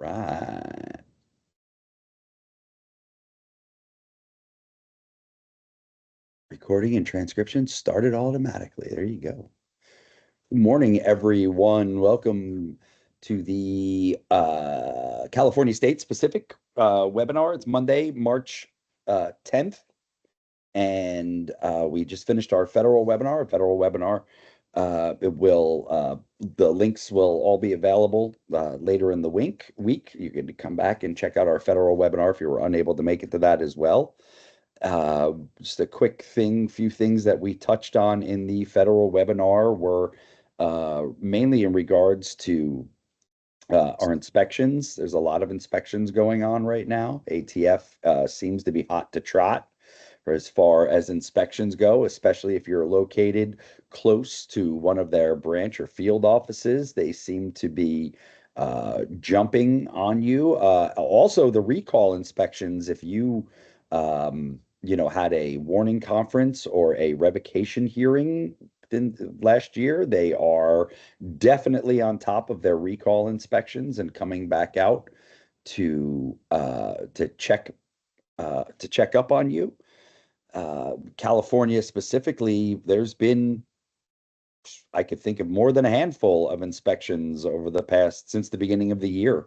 Right. Recording and transcription started automatically. There you go. Good morning, everyone. Welcome to the California State Specific webinar. It's Monday, March 10th, and we just finished our federal webinar. The links will all be available later in the week. You can come back and check out our federal webinar if you were unable to make it to that as well. Just a few things that we touched on in the federal webinar were mainly in regards to our inspections. There's a lot of inspections going on right now. ATF seems to be hot to trot for as far as inspections go, especially if you're located close to one of their branch or field offices. They seem to be jumping on you. Also, the recall inspections, if you had a warning conference or a revocation hearing last year, they are definitely on top of their recall inspections and coming back out to check up on you. California specifically, there's been, I could think of more than a handful of inspections over the past since the beginning of the year.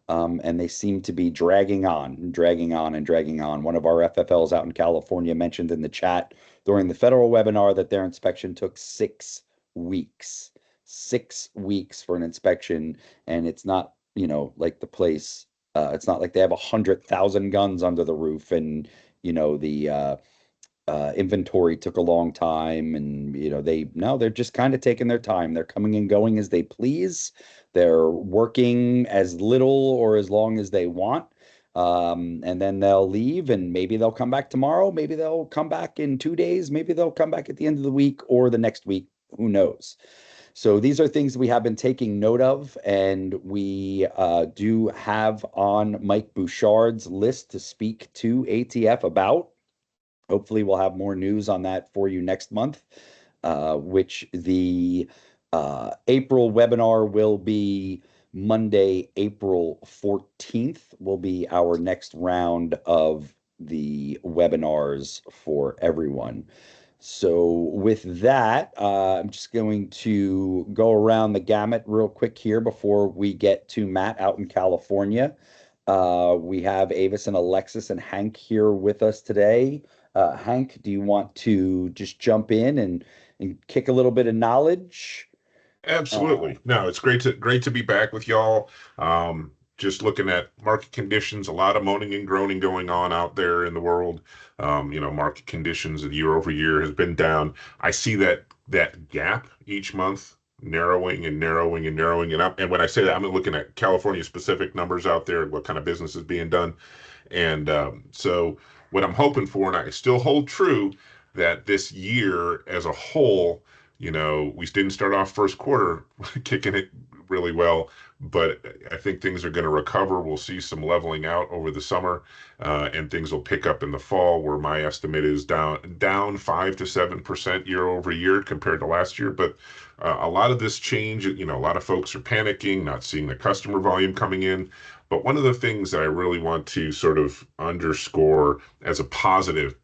And they seem to be dragging on and dragging on and dragging on. One of our FFLs out in California mentioned in the chat during the federal webinar that their inspection took 6 weeks. 6 weeks for an inspection, and it's not, like the place. It's not like they have 100,000 guns under the roof, and the inventory took a long time, and they're just kind of taking their time. They're coming and going as they please. They're working as little or as long as they want. And then they'll leave, and maybe they'll come back tomorrow, maybe they'll come back in 2 days, maybe they'll come back at the end of the week or the next week, who knows. So these are things we have been taking note of, and we do have on Mike Bouchard's list to speak to ATF about. Hopefully, we'll have more news on that for you next month, which the April webinar will be Monday, April 14th, will be our next round of the webinars for everyone. So with that, I'm just going to go around the gamut real quick here before we get to Matt out in California. We have Avis and Alexis and Hank here with us today. Hank, do you want to just jump in and kick a little bit of knowledge? Absolutely. No, it's great to be back with y'all. Just looking at market conditions, a lot of moaning and groaning going on out there in the world. Market conditions year over year has been down. I see that gap each month narrowing and narrowing and narrowing. And when I say that, I'm looking at California specific numbers out there, what kind of business is being done. And so what I'm hoping for, and I still hold true, that this year as a whole, we didn't start off first quarter kicking it really well, but I think things are going to recover. We'll see some leveling out over the summer, and things will pick up in the fall, where my estimate is down 5 to 7% year over year compared to last year. But a lot of this change, a lot of folks are panicking, not seeing the customer volume coming in. But one of the things that I really want to sort of underscore as a positive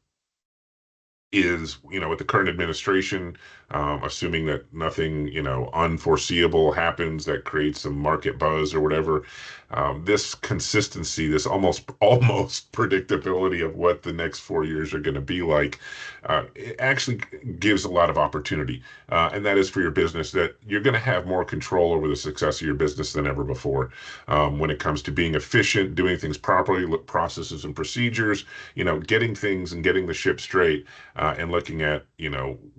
is, with the current administration, assuming that nothing, unforeseeable happens that creates some market buzz or whatever, this consistency, this almost predictability of what the next 4 years are going to be like, it actually gives a lot of opportunity. And that is for your business, that you're going to have more control over the success of your business than ever before. When it comes to being efficient, doing things properly, processes and procedures, getting things and getting the ship straight, and looking at,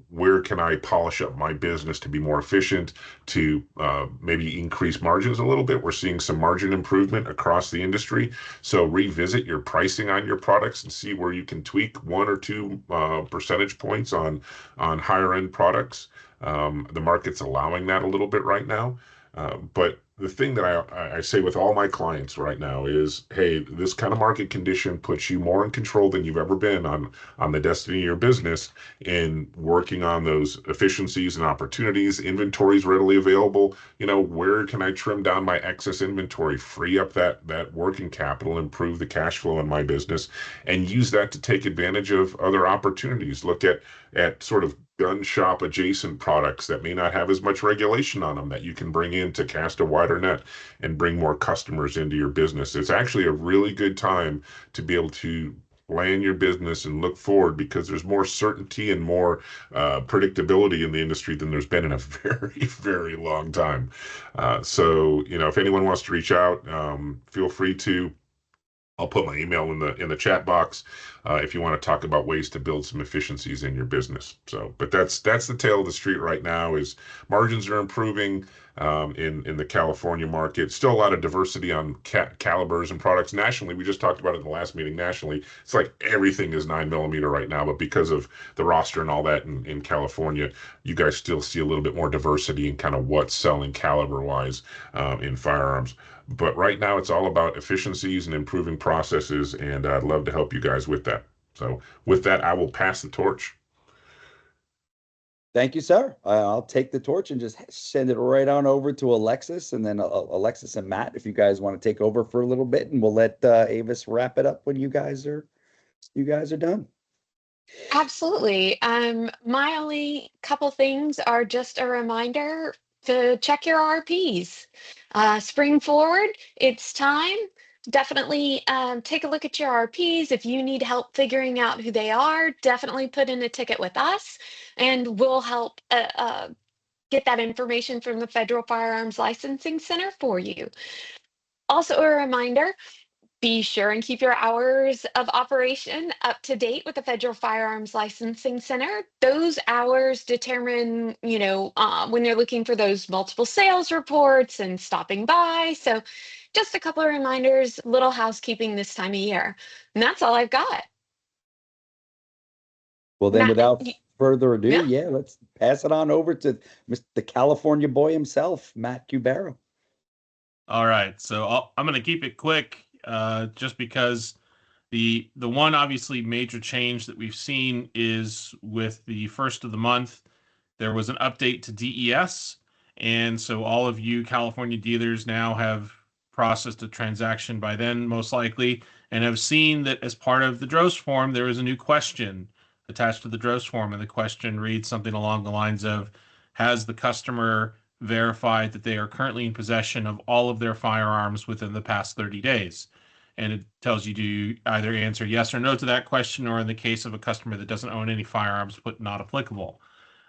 where can I polish up my business to be more efficient, to maybe increase margins a little bit. We're seeing some margin improvement across the industry. So revisit your pricing on your products and see where you can tweak 1 or 2 percentage points on higher end products. The market's allowing that a little bit right now. But the thing that I say with all my clients right now is, hey, this kind of market condition puts you more in control than you've ever been on the destiny of your business, in working on those efficiencies and opportunities. Inventories readily available. Where can I trim down my excess inventory, free up that working capital, improve the cash flow in my business, and use that to take advantage of other opportunities. Look at sort of gun shop adjacent products that may not have as much regulation on them, that you can bring in to cast a wider net and bring more customers into your business. It's actually a really good time to be able to plan your business and look forward, because there's more certainty and more predictability in the industry than there's been in a very, very long time. So, if anyone wants to reach out, feel free to. I'll put my email in the chat box if you want to talk about ways to build some efficiencies in your business. So, but that's the tale of the street right now. Is margins are improving in the California market. Still a lot of diversity on calibers and products nationally. We just talked about it in the last meeting. Nationally, it's like everything is 9mm right now, but because of the roster and all that in California, you guys still see a little bit more diversity in kind of what's selling caliber wise in firearms. But right now, it's all about efficiencies and improving processes, and I'd love to help you guys with that. So with that, I will pass the torch. Thank you, sir. I'll take the torch and just send it right on over to Alexis, and then Alexis and Matt, if you guys want to take over for a little bit, and we'll let Avis wrap it up when you guys are done. Absolutely. My only couple things are just a reminder to check your RPs. Spring forward, it's time. Definitely take a look at your RPs. If you need help figuring out who they are, definitely put in a ticket with us, and we'll help get that information from the Federal Firearms Licensing Center for you. Also, a reminder, be sure and keep your hours of operation up to date with the Federal Firearms Licensing Center. Those hours determine, when they're looking for those multiple sales reports and stopping by. So just a couple of reminders, little housekeeping this time of year. And that's all I've got. Well, then, Matt, without further ado, yeah. let's pass it on over to the California boy himself, Matt Cubiero. All right, so I'm going to keep it quick, just because the one obviously major change that we've seen is with the first of the month, there was an update to DES, and so all of you California dealers now have processed a transaction by then, most likely, and have seen that as part of the DROS form, there is a new question attached to the DROS form, and the question reads something along the lines of, has the customer verified that they are currently in possession of all of their firearms within the past 30 days? And it tells you to either answer yes or no to that question, or in the case of a customer that doesn't own any firearms, put not applicable.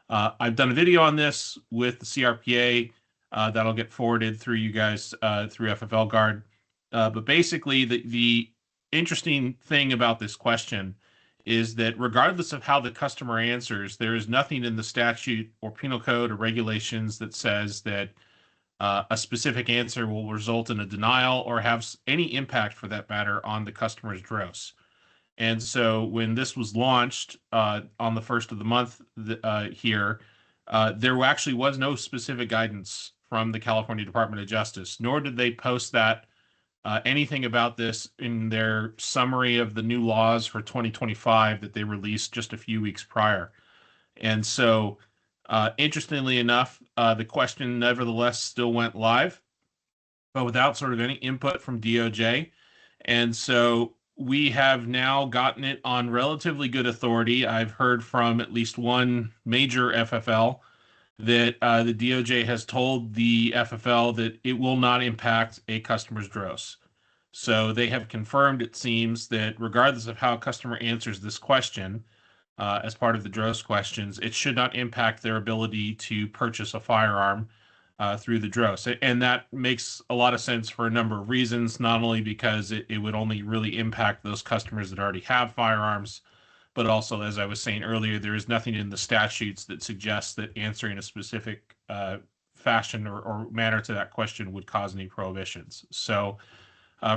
I've done a video on this with the CRPA that'll get forwarded through you guys through FFLGuard. But basically, the interesting thing about this question is that regardless of how the customer answers, there is nothing in the statute or penal code or regulations that says that a specific answer will result in a denial or have any impact, for that matter, on the customer's DROS. And so when this was launched on the first of the month here, there actually was no specific guidance from the California Department of Justice, nor did they post that anything about this in their summary of the new laws for 2025 that they released just a few weeks prior. And so, interestingly enough, the question nevertheless still went live, but without sort of any input from DOJ. And so we have now gotten it on relatively good authority. I've heard from at least one major FFL that the DOJ has told the FFL that it will not impact a customer's DROS. So they have confirmed, it seems, that regardless of how a customer answers this question, as part of the DROS questions, it should not impact their ability to purchase a firearm through the DROS. And that makes a lot of sense for a number of reasons, not only because it would only really impact those customers that already have firearms, but also, as I was saying earlier, there is nothing in the statutes that suggests that answering a specific fashion or manner to that question would cause any prohibitions. So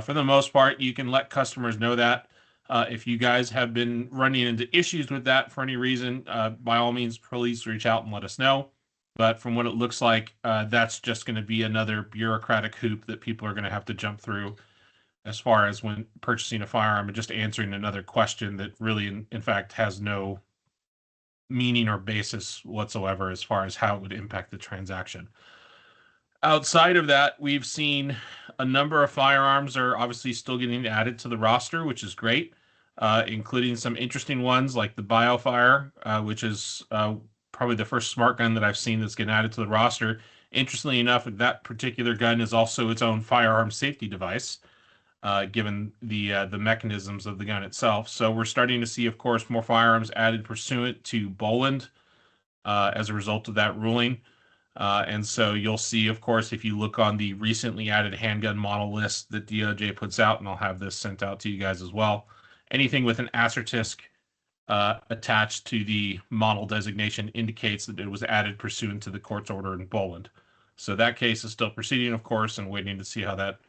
for the most part, you can let customers know that. If you guys have been running into issues with that for any reason, by all means, please reach out and let us know. But from what it looks like, that's just going to be another bureaucratic hoop that people are going to have to jump through as far as when purchasing a firearm and just answering another question that really, in fact, has no meaning or basis whatsoever as far as how it would impact the transaction. Outside of that, we've seen a number of firearms are obviously still getting added to the roster, which is great, including some interesting ones like the BioFire, which is probably the first smart gun that I've seen that's getting added to the roster. Interestingly enough, that particular gun is also its own firearm safety device, given the mechanisms of the gun itself. So we're starting to see, of course, more firearms added pursuant to Boland as a result of that ruling. And so you'll see, of course, if you look on the recently added handgun model list that DOJ puts out, and I'll have this sent out to you guys as well, anything with an asterisk attached to the model designation indicates that it was added pursuant to the court's order in Boland. So that case is still proceeding, of course, and waiting to see how that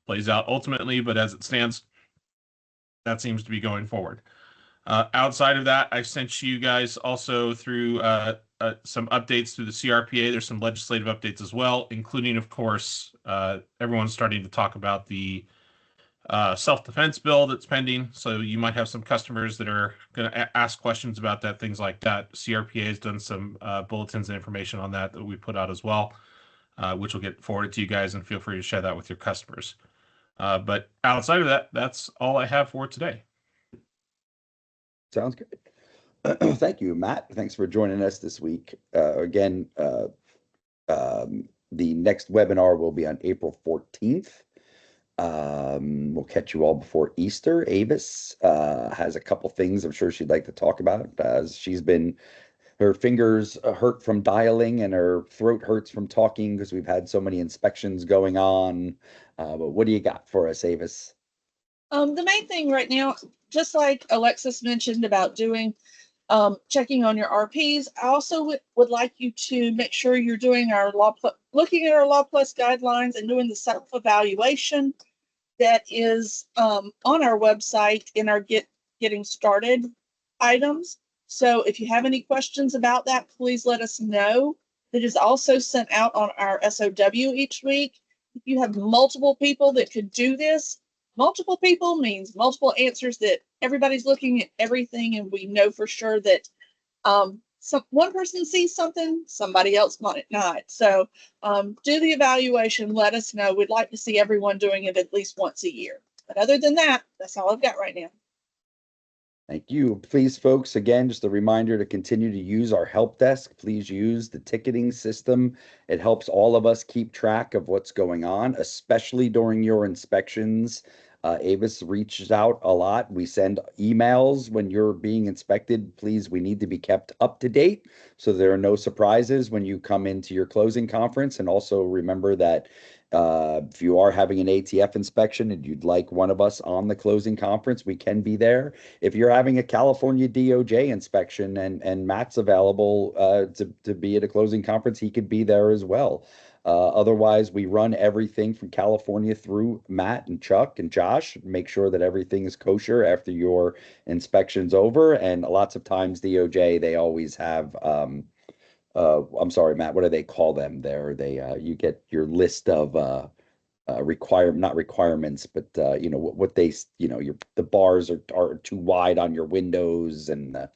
plays out ultimately. But as it stands, that seems to be going forward. Outside of that, I've sent you guys also through some updates through the CRPA. There's some legislative updates as well, including, of course, everyone's starting to talk about the self-defense bill that's pending. So you might have some customers that are going to ask questions about that, things like that. CRPA has done some bulletins and information on that we put out as well, which will get forwarded to you guys, and feel free to share that with your customers. But outside of that, that's all I have for today. Sounds good. Thank you, Matt. Thanks for joining us this week. Again, the next webinar will be on April 14th. We'll catch you all before Easter. Avis has a couple things I'm sure she'd like to talk about, as she's been, her fingers hurt from dialing and her throat hurts from talking because we've had so many inspections going on. But what do you got for us, Avis? The main thing right now, just like Alexis mentioned about doing checking on your RPs, I also would like you to make sure you're doing our looking at our Law Plus guidelines and doing the self-evaluation that is on our website in our getting started items. So if you have any questions about that, please let us know. That is also sent out on our SOW each week. If you have multiple people that could do this, multiple people means multiple answers, that everybody's looking at everything, and we know for sure that one person sees something, somebody else might not. So do the evaluation, let us know. We'd like to see everyone doing it at least once a year. But other than that, that's all I've got right now. Thank you. Please, folks, again, just a reminder to continue to use our help desk. Please use the ticketing system. It helps all of us keep track of what's going on, especially during your inspections. Avis reaches out a lot. We send emails when you're being inspected. Please, we need to be kept up to date so there are no surprises when you come into your closing conference. And also remember that if you are having an ATF inspection and you'd like one of us on the closing conference, we can be there. If you're having a California DOJ inspection and Matt's available to be at a closing conference, he could be there as well. Otherwise, we run everything from California through Matt and Chuck and Josh, make sure that everything is kosher after your inspection's over. And lots of times DOJ, they always have I'm sorry, Matt, what do they call them there? You get your list of not requirements, but what they, the bars are too wide on your windows, and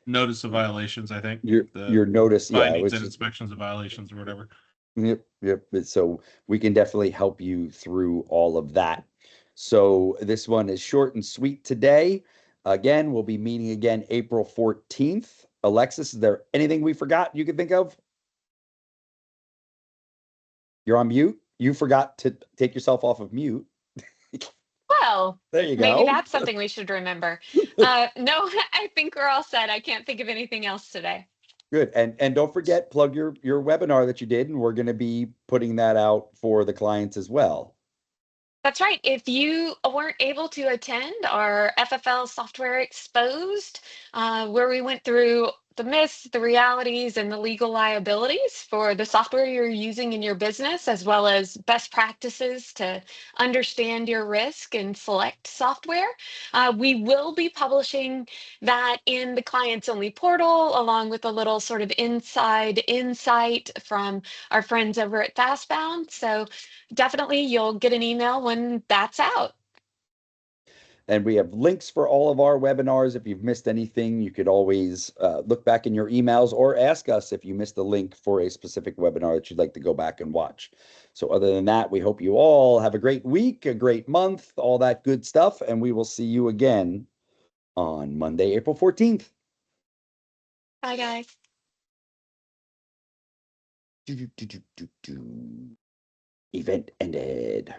Notice of violations, I think. Your notice, findings and inspections of violations or whatever. Yep. So we can definitely help you through all of that. So this one is short and sweet today. Again, we'll be meeting again April 14th. Alexis, is there anything we forgot you can think of? You're on mute. You forgot to take yourself off of mute. Well, there you go. Maybe that's something we should remember. No, I think we're all set. I can't think of anything else today. Good. And don't forget, plug your webinar that you did, and we're going to be putting that out for the clients as well. That's right. If you weren't able to attend our FFL Software Exposed, where we went through the myths, the realities, and the legal liabilities for the software you're using in your business, as well as best practices to understand your risk and select software. We will be publishing that in the clients only portal, along with a little sort of inside insight from our friends over at Fastbound. So definitely you'll get an email when that's out. And we have links for all of our webinars. If you've missed anything, you could always look back in your emails or ask us if you missed a link for a specific webinar that you'd like to go back and watch. So other than that, we hope you all have a great week, a great month, all that good stuff. And we will see you again on Monday, April 14th. Bye, guys. Event ended.